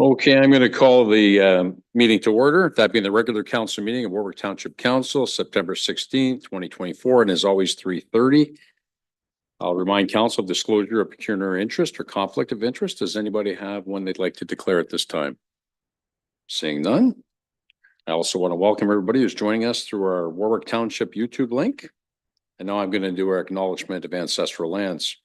Okay, I'm going to call the meeting to order. That being the regular council meeting of Warwick Township Council, September 16th, 2024, and as always, 3:30. I'll remind council of disclosure of pecuniary interest or conflict of interest. Does anybody have one they'd like to declare at this time? Seeing none. I also want to welcome everybody who's joining us through our Warwick Township YouTube link. And now I'm going to do our acknowledgement of ancestral lands.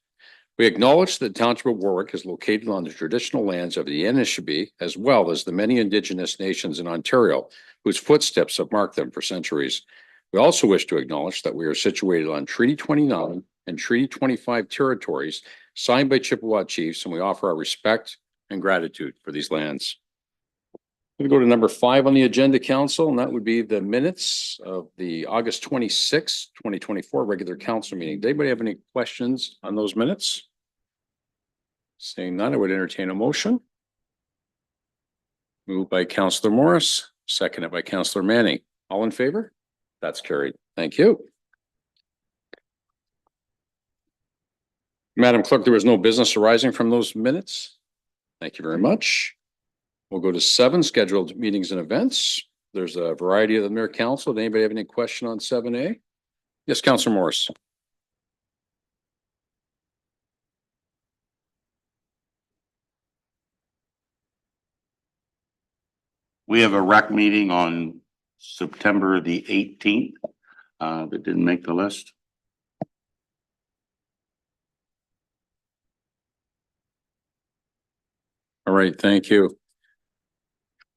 We acknowledge that the Township of Warwick is located on the traditional lands of the Anishinaabe, as well as the many Indigenous nations in Ontario, whose footsteps have marked them for centuries. We also wish to acknowledge that we are situated on Treaty 29 and Treaty 25 territories signed by Chippewa chiefs, and we offer our respect and gratitude for these lands. We go to number 5 on the agenda, council, and that would be the minutes of the August 26, 2024 regular council meeting. Does anybody have any questions on those minutes? Seeing none, I would entertain a motion. Moved by Councillor Morris, seconded by Councillor Manning. All in favor? That's carried. Thank you. Madam Clerk, there was no business arising from those minutes. Thank you very much. We'll go to 7, scheduled meetings and events. There's a variety of the Mayor Council. Does anybody have any question on 7A? Yes, Councillor Morris. We have a rec meeting on September the 18th that didn't make the list. All right, thank you.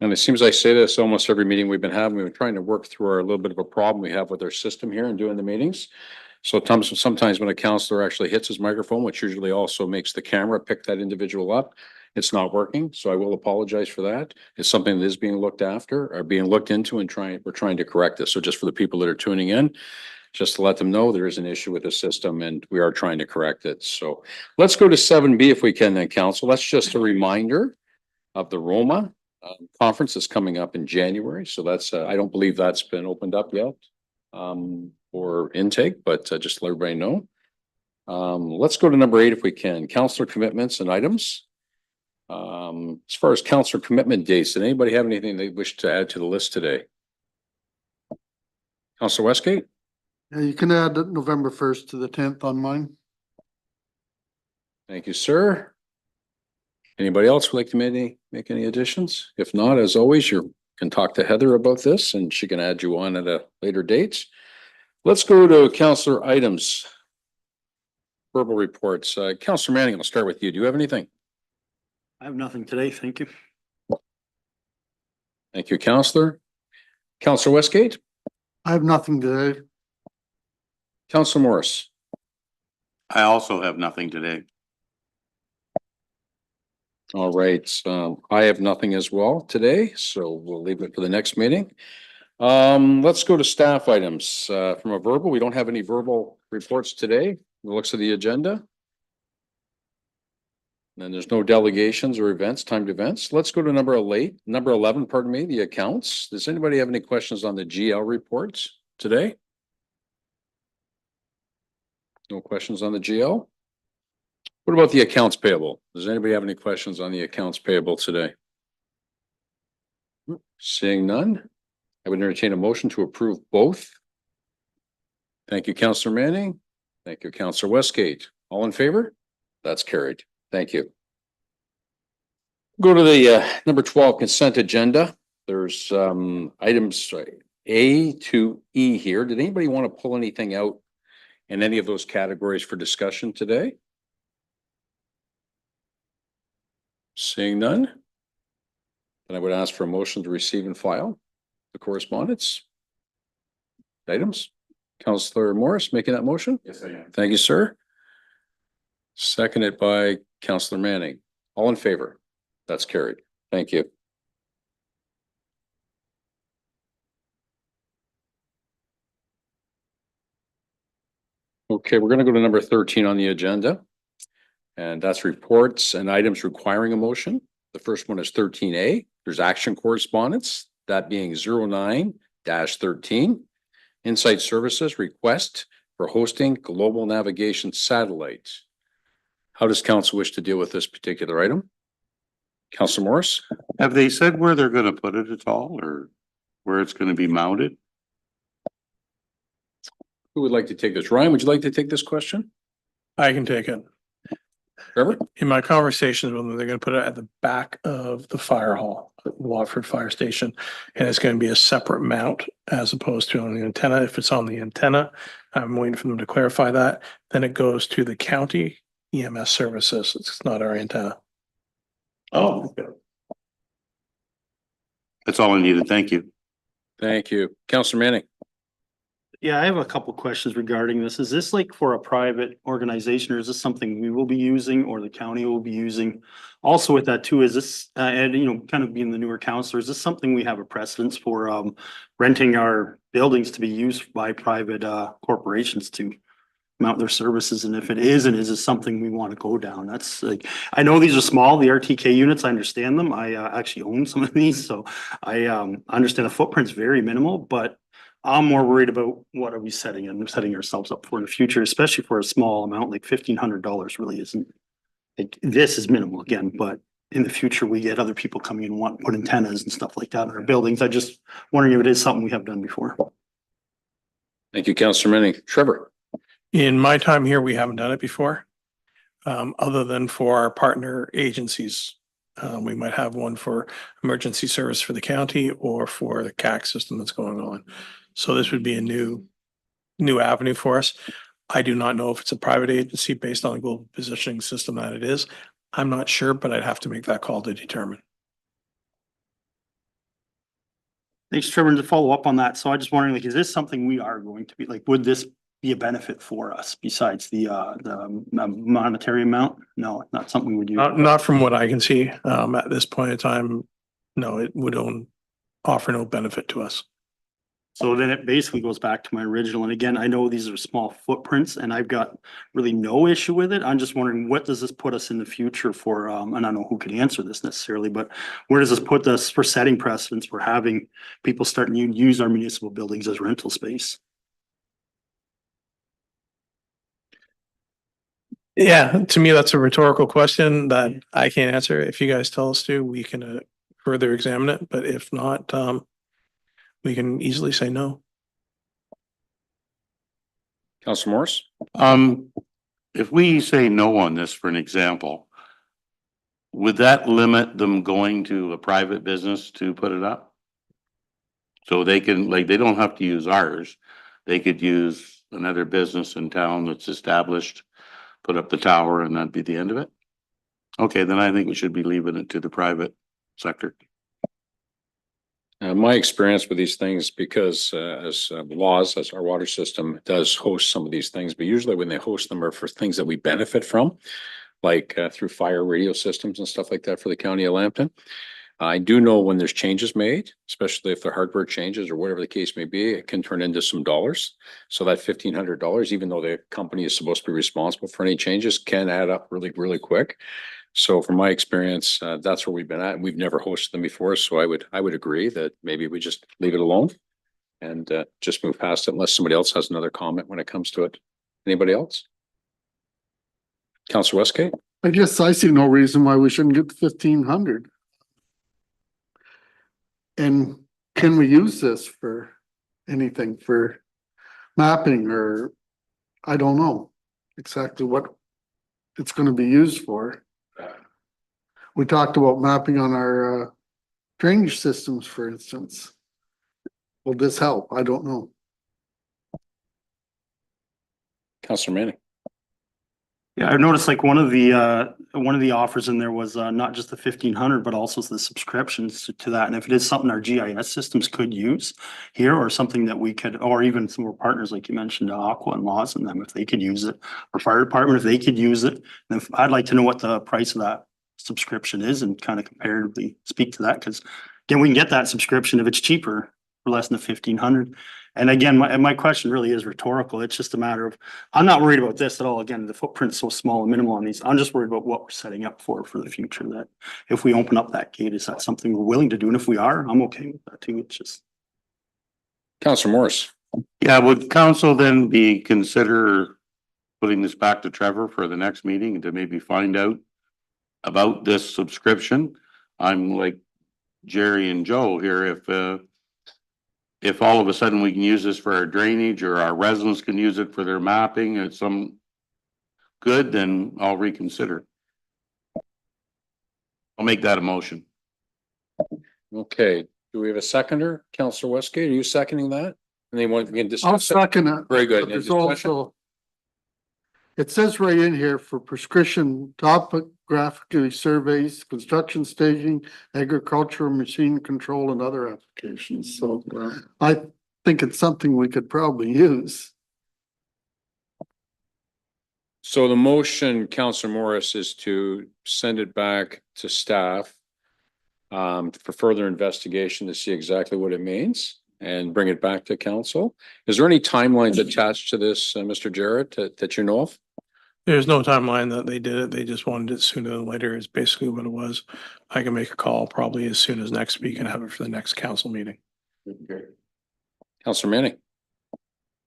And it seems I say this almost every meeting we've been having. We've been trying to work through our little bit of a problem we have with our system here and doing the meetings. So sometimes when a councillor actually hits his microphone, which usually also makes the camera pick that individual up, it's not working. So I will apologize for that. It's something that is being looked after or being looked into, and we're trying to correct this. So just for the people that are tuning in, just to let them know there is an issue with the system and we are trying to correct it. So let's go to 7B if we can then, council. That's just a reminder of the Roma conference that's coming up in January. So that's, I don't believe that's been opened up yet for intake, but just to let everybody know. Let's go to number 8 if we can. Councillor commitments and items. As far as councillor commitment dates, did anybody have anything they wish to add to the list today? Councillor Westgate? Yeah, you can add November 1st to the 10th on mine. Thank you, sir. Anybody else would like to make any additions? If not, as always, you can talk to Heather about this and she can add you on at a later date. Let's go to councillor items. Verbal reports. Councillor Manning, I'll start with you. Do you have anything? I have nothing today, thank you. Thank you, councillor. Councillor Westgate? I have nothing today. Councillor Morris? I also have nothing today. All right, I have nothing as well today, so we'll leave it for the next meeting. Let's go to staff items. From a verbal, we don't have any verbal reports today. The looks of the agenda. And there's no delegations or events, timed events. Let's go to number 11, pardon me, the accounts. Does anybody have any questions on the GL reports today? No questions on the GL? What about the accounts payable? Does anybody have any questions on the accounts payable today? Seeing none, I would entertain a motion to approve both. Thank you, Councillor Manning. Thank you, Councillor Westgate. All in favor? That's carried. Thank you. Go to the number 12 consent agenda. There's items A to E here. Did anybody want to pull anything out in any of those categories for discussion today? Seeing none, then I would ask for a motion to receive and file the correspondence items. Councillor Morris making that motion? Yes, I am. Thank you, sir. Seconded by Councillor Manning. All in favor? That's carried. Thank you. Okay, we're going to go to number 13 on the agenda. And that's reports and items requiring a motion. The first one is 13A. There's action correspondence, that being 09-13. Insight Services request for hosting global navigation satellites. How does council wish to deal with this particular item? Counselor Morris? Have they said where they're gonna put it at all, or where it's gonna be mounted? Who would like to take this? Ryan, would you like to take this question? I can take it. Trevor? In my conversations with them, they're gonna put it at the back of the fire hall, at Watford Fire Station. And it's gonna be a separate mount as opposed to on the antenna. If it's on the antenna, I'm waiting for them to clarify that. Then it goes to the county EMS services. It's not our antenna. Oh, okay. That's all I needed. Thank you. Thank you. Counselor Manning? Yeah, I have a couple questions regarding this. Is this like for a private organization or is this something we will be using or the county will be using? Also with that too, is this, and you know, kind of being the newer counselor, is this something we have a precedence for, renting our buildings to be used by private, corporations to mount their services? And if it is, and is this something we want to go down? That's like, I know these are small, the RTK units, I understand them. I, actually own some of these, so I, understand the footprint's very minimal, but I'm more worried about what are we setting and setting ourselves up for in the future, especially for a small amount, like $1,500 really isn't. Like, this is minimal again, but in the future, we get other people coming in and want to put antennas and stuff like that in our buildings. I just wondering if it is something we have done before. Thank you, Counselor Manning. Trevor? In my time here, we haven't done it before. Other than for our partner agencies. We might have one for emergency service for the county or for the CAC system that's going on. So this would be a new avenue for us. I do not know if it's a private agency based on the global positioning system that it is. I'm not sure, but I'd have to make that call to determine. Thanks, Trevor. And to follow up on that, so I just wondering, like, is this something we are going to be, like, would this be a benefit for us besides the monetary amount? No, not something we would use. Not from what I can see, at this point in time. No, it would offer no benefit to us. So then it basically goes back to my original, and again, I know these are small footprints and I've got really no issue with it. I'm just wondering, what does this put us in the future for, and I don't know who could answer this necessarily, but where does this put us for setting precedents for having people starting to use our municipal buildings as rental space? Yeah, to me, that's a rhetorical question that I can't answer. If you guys tell us to, we can further examine it, but if not, we can easily say no. Counselor Morris? If we say no on this, for an example, would that limit them going to a private business to put it up? So they can, like, they don't have to use ours. They could use another business in town that's established, put up the tower, and that'd be the end of it? Okay, then I think we should be leaving it to the private sector. My experience with these things, because as laws, as our water system does host some of these things, but usually when they host them are for things that we benefit from, like through fire radio systems and stuff like that for the county of Lambton. I do know when there's changes made, especially if the hardware changes or whatever the case may be, it can turn into some dollars. So that $1,500, even though the company is supposed to be responsible for any changes, can add up really, really quick. So from my experience, that's where we've been at. We've never hosted them before, so I would agree that maybe we just leave it alone and just move past it unless somebody else has another comment when it comes to it. Anybody else? Councilor Westgate? I guess I see no reason why we shouldn't get the 1,500. And can we use this for anything, for mapping, or I don't know exactly what it's gonna be used for. We talked about mapping on our drainage systems, for instance. Will this help? I don't know. Councilor Manning? Yeah, I've noticed like one of the offers in there was not just the 1,500, but also the subscriptions to that. And if it is something our GIS systems could use here, or something that we could, or even some more partners, like you mentioned, Aqua and Laws and them, if they could use it, or fire department, if they could use it, then I'd like to know what the price of that subscription is and kind of comparatively speak to that. Because again, we can get that subscription if it's cheaper for less than the 1,500. And again, my question really is rhetorical. It's just a matter of, I'm not worried about this at all. Again, the footprint's so small and minimal on these. I'm just worried about what we're setting up for the future, that if we open up that gate, is that something we're willing to do? And if we are, I'm okay with that too. It's just. Councilor Morris? Yeah, would council then consider putting this back to Trevor for the next meeting and to maybe find out about this subscription? I'm like Jerry and Joe here, if all of a sudden we can use this for our drainage or our residents can use it for their mapping at some good, then I'll reconsider. I'll make that a motion. Okay, do we have a seconder? Counselor Westgate, are you seconding that? Anyone can I'll discuss it? second it. Very good. But Any there's discussion? also, it says right in here for prescription topographic surveys, construction staging, agricultural machine control and other applications. So I think it's something we could probably use. So the motion, Counselor Morris, is to send it back to staff for further investigation to see exactly what it means and bring it back to council. Is there any timelines attached to this, Mr. Jarrett, that you know of? There's no timeline that they did it. They just wanted it sooner than later is basically what it was. I can make a call probably as soon as next week and have it for the next council meeting. Counselor Manning?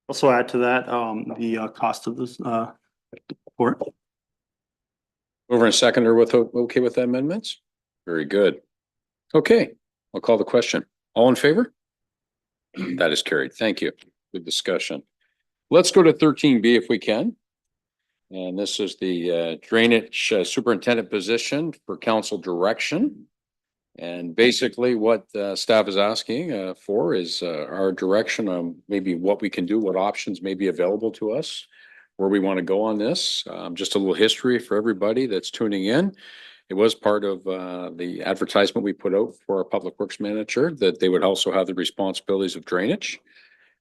Also add to that, the cost of this, report. Over and seconder with, okay with the amendments? Very good. Okay, I'll call the question. All in favor? That is carried. Thank you. Good discussion. Let's go to 13B if we can. And this is the drainage superintendent position for council direction. And basically what staff is asking for is our direction on maybe what we can do, what options may be available to us, where we want to go on this. Just a little history for everybody that's tuning in. It was part of the advertisement we put out for our public works manager that they would also have the responsibilities of drainage.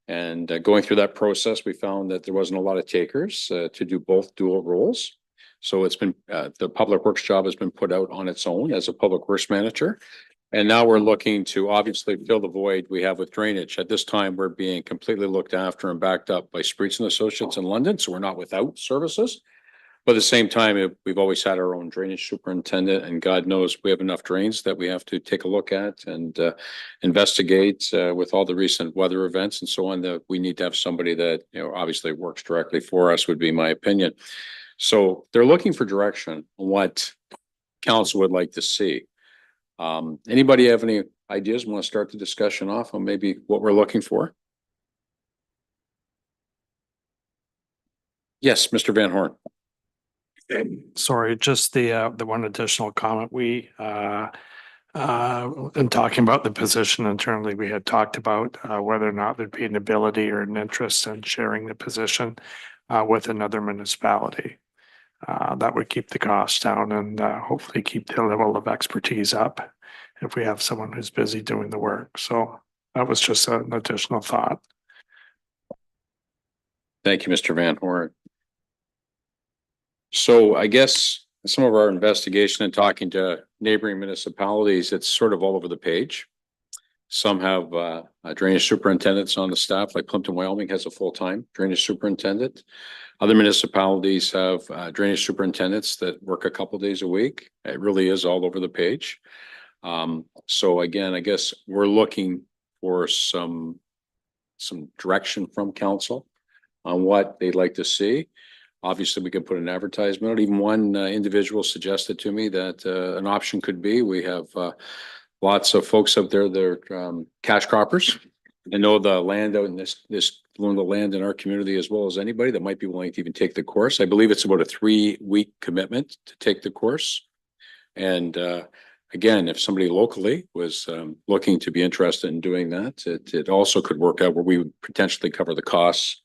And going through that process, we found that there wasn't a lot of takers to do both dual roles. So it's been the public works job has been put out on its own as a public works manager. And now we're looking to obviously fill the void we have with drainage. At this time, we're being completely looked after and backed up by Spreets and Associates in London. So we're not without services. But at the same time, we've always had our own drainage superintendent, and God knows we have enough drains that we have to take a look at and investigate with all the recent weather events and so on, that we need to have somebody that, you know, obviously works directly for us, would be my opinion. So they're looking for direction on what council would like to see. Anybody have any ideas? Want to start the discussion off on maybe what we're looking for? Yes, Mr. Van Horn. Sorry, just the one additional comment. We, in talking about the position internally, we had talked about whether or not there'd be an ability or an interest in sharing the position with another municipality. That would keep the costs down and hopefully keep the level of expertise up if we have someone who's busy doing the work. So that was just an additional thought. Thank you, Mr. Van Horn. So I guess some of our investigation and talking to neighboring municipalities, it's sort of all over the page. Some have drainage superintendents on the staff, like Plimpton, Wyoming has a full-time drainage superintendent. Other municipalities have drainage superintendents that work a couple days a week. It really is all over the page. So again, I guess we're looking for some direction from council on what they'd like to see. Obviously, we could put an advertisement. Even one individual suggested to me that an option could be, we have lots of folks up there, they're cash croppers. I know the land out in this the land in our community as well as anybody that might be willing to even take the course. I believe it's about a 3-week commitment to take the course. And again, if somebody locally was looking to be interested in doing that, it also could work out where we would potentially cover the costs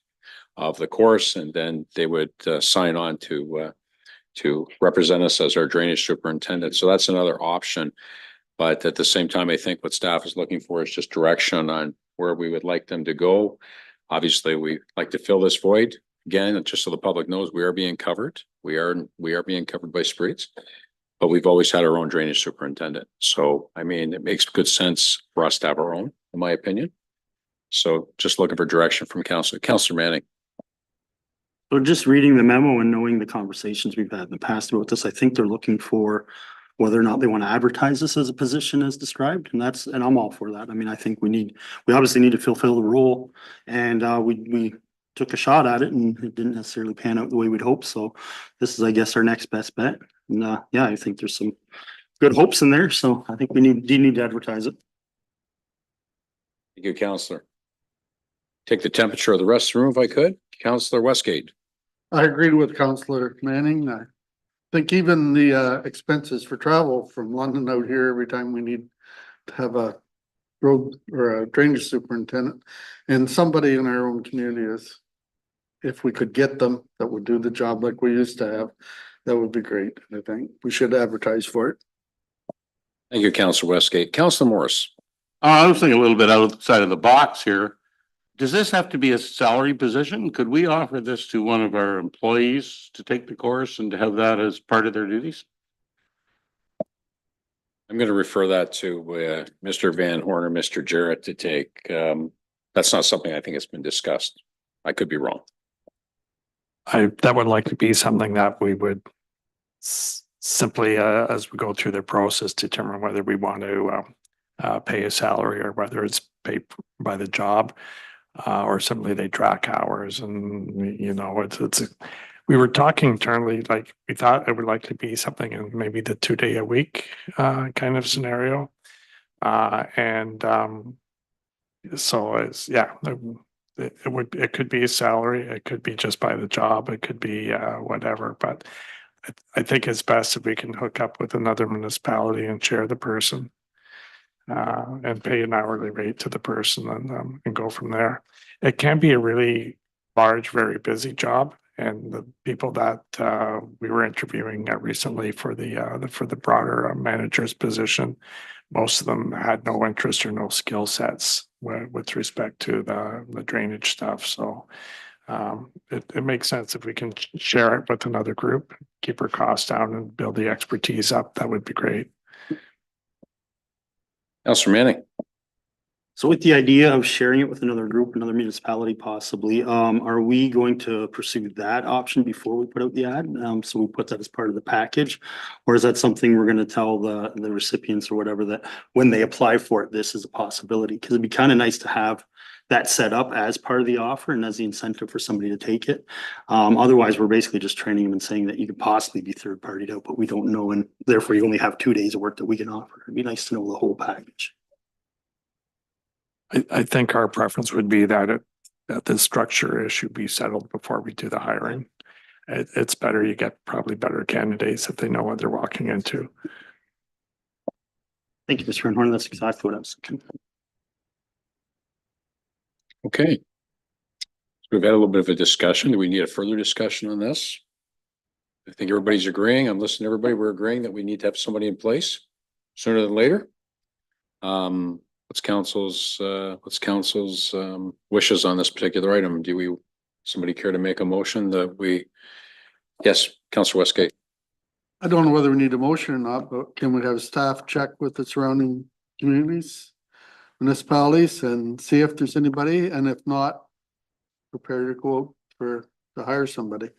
of the course, and then they would sign on to represent us as our drainage superintendent. So that's another option. But at the same time, I think what staff is looking for is just direction on where we would like them to go. Obviously, we like to fill this void. Again, just so the public knows, we are being covered. We are being covered by Spreets, but we've always had our own drainage superintendent. So, I mean, it makes good sense for us to have our own, in my opinion. So just looking for direction from council. Councilor Manning. So just reading the memo and knowing the conversations we've had in the past about this, I think they're looking for whether or not they want to advertise this as a position as described. And I'm all for that. I mean, I think we obviously need to fulfill the role, and we took a shot at it and it didn't necessarily pan out the way we'd hoped. So this is, I guess, our next best bet. And yeah, I think there's some good hopes in there, so I think we need to advertise it. Thank you, Counselor. Take the temperature of the rest of the room if I could. Counselor Westgate. I agreed with Counselor Manning. I think even the expenses for travel from London out here every time we need to have a road or a drainage superintendent and somebody in our own community is, if we could get them that would do the job like we used to have, that would be great. I think we should advertise for it. Thank you, Counselor Westgate. Counselor Morris. I was thinking a little bit outside of the box here. Does this have to be a salary position? Could we offer this to one of our employees to take the course and to have that as part of their duties? I'm going to refer that to Mr. Van Horn or Mr. Jarrett to take. That's not something I think has been discussed. I could be wrong. That would likely be something that we would simply, as we go through the process, determine whether we want to pay a salary or whether it's paid by the job, or simply they track hours. And, you know, we were talking internally, like we thought it would likely be something in maybe the 2 day a week kind of scenario. So it's, yeah, it could be a salary, it could be just by the job, it could be whatever, but I think it's best if we can hook up with another municipality and share the person and pay an hourly rate to the person and go from there. It can be a really large, very busy job, and the people that we were interviewing recently for the broader manager's position, most of them had no interest or no skill sets with respect to the drainage stuff. So it makes sense if we can share it with another group, keep our costs down and build the expertise up. That would be great. Counselor Manning. So with the idea of sharing it with another group, another municipality possibly, are we going to pursue that option before we put out the ad? So we put that as part of the package? Or is that something we're gonna tell the recipients or whatever that when they apply for it, this is a possibility? Because it'd be kind of nice to have that set up as part of the offer and as the incentive for somebody to take it. Otherwise, we're basically just training them and saying that you could possibly be third partied out, but we don't know, and therefore you only have 2 days of work that we can offer. It'd be nice to know the whole package. I think our preference would be that the structure issue be settled before we do the hiring. It's better, you get probably better candidates if they know what they're walking into. Thank you, Mr. Van Horn. That's exactly what I was thinking. Okay. So we've had a little bit of a discussion. Do we need a further discussion on this? I think everybody's agreeing. I'm listening to everybody. We're agreeing that we need to have somebody in place sooner than later. What's council's wishes on this particular item? Somebody care to make a motion that yes, Councilor Westgate. I don't know whether we need a motion or not, but can we have staff check with the surrounding communities, municipalities, and see if there's anybody, and if not, prepare to go to hire somebody.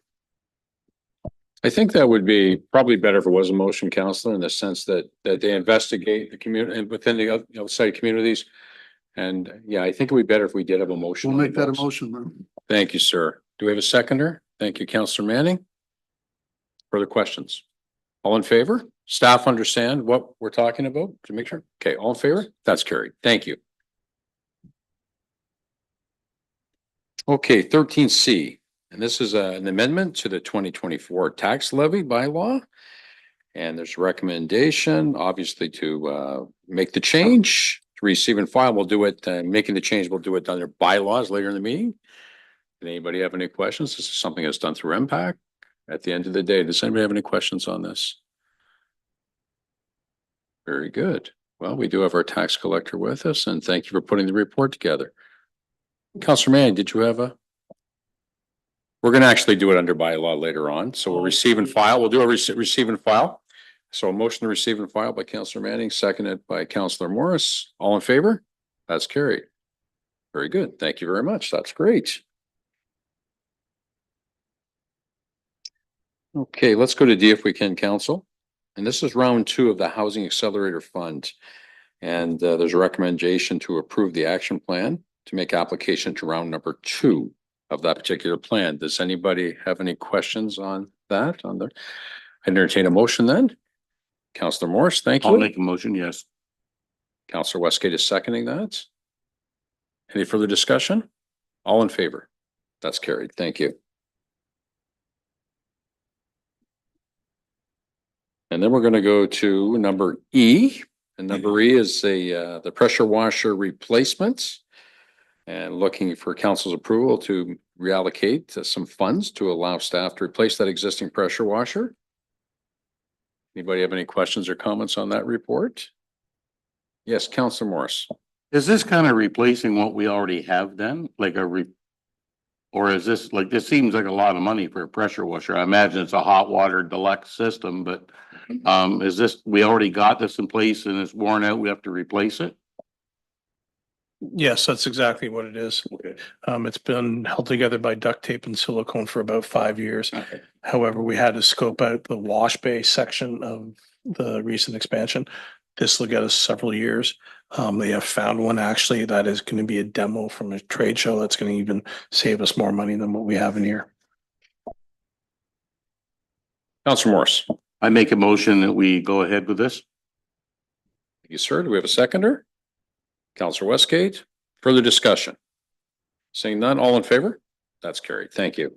I think that would be probably better if it was a motion, Counselor, in the sense that they investigate the community and within the outside communities. And yeah, I think it would be better if we did have a motion. We'll make that a motion then. Thank you, sir. Do we have a seconder? Thank you, Counselor Manning. Further questions? All in favor? Staff understand what we're talking about to make sure? Okay, all in favor? That's carried. Thank you. Okay, 13C. And this is an amendment to the 2024 tax levy bylaw. And there's a recommendation, obviously, to make the change, to receive and file. We'll do it, making the change, we'll do it under bylaws later in the meeting. Did anybody have any questions? This is something that's done through MPAC. At the end of the day, does anybody have any questions on this? Very good. Well, we do have our tax collector with us, and thank you for putting the report together. Councilor Manning, did you have we're going to actually do it under bylaw later on. So we'll receive and file. We'll do a receive and file. So a motion to receive and file by Councilor Manning, seconded by Councilor Morris. All in favor? That's carried. Very good. Thank you very much. That's great. Okay, let's go to D if we can, Council. And this is round 2 of the Housing Accelerator Fund. And there's a recommendation to approve the action plan to make application to round number 2 of that particular plan. Does anybody have any questions on that? I entertain a motion then. Counselor Morse, thank I'll you. make a motion, yes. Counselor Westgate is seconding that. Any further discussion? All in favor? That's carried. Thank you. And then we're going to go to number E. And number E is the pressure washer replacements. And looking for council's approval to reallocate some funds to allow staff to replace that existing pressure washer. Anybody have any questions or comments on that report? Yes, Counselor Morris. Is this kind of replacing what we already have then? Like or is this like, this seems like a lot of money for a pressure washer. I imagine it's a hot water deluxe system, but is this, we already got this in place and it's worn out, we have to replace it? Yes, that's exactly what it is. It's been held together by duct tape and silicone for about 5 years. Okay. However, we had to scope out the wash bay section of the recent expansion. This will get us several years. They have found one actually that is going to be a demo from a trade show that's going to even save us more money than what we have in here. Counselor Morris. Thank I make a motion that we go ahead with this. you, sir. Do we have a seconder? Counselor Westgate. Further discussion? Seeing none, all in favor? That's carried. Thank you.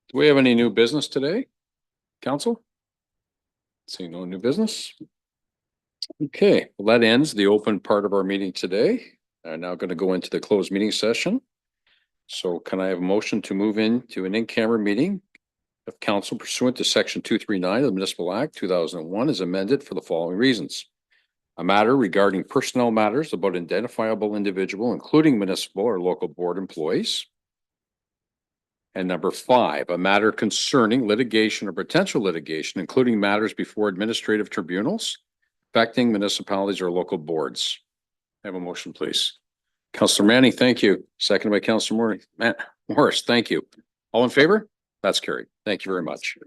Do we have any new business today? Council? Seeing no new business? Okay, well, that ends the open part of our meeting today. I'm now going to go into the closed meeting session. So can I have a motion to move into an in-camera meeting of council pursuant to section 239 of the Municipal Act 2001 as amended for the following reasons. A matter regarding personnel matters about identifiable individual, including municipal or local board employees. And number 5, a matter concerning litigation or potential litigation, including matters before administrative tribunals affecting municipalities or local boards. Have a motion, please. Councillor Manning, thank you. Seconded by Councillor Morris. Thank you. All in favor? That's carried. Thank you very much.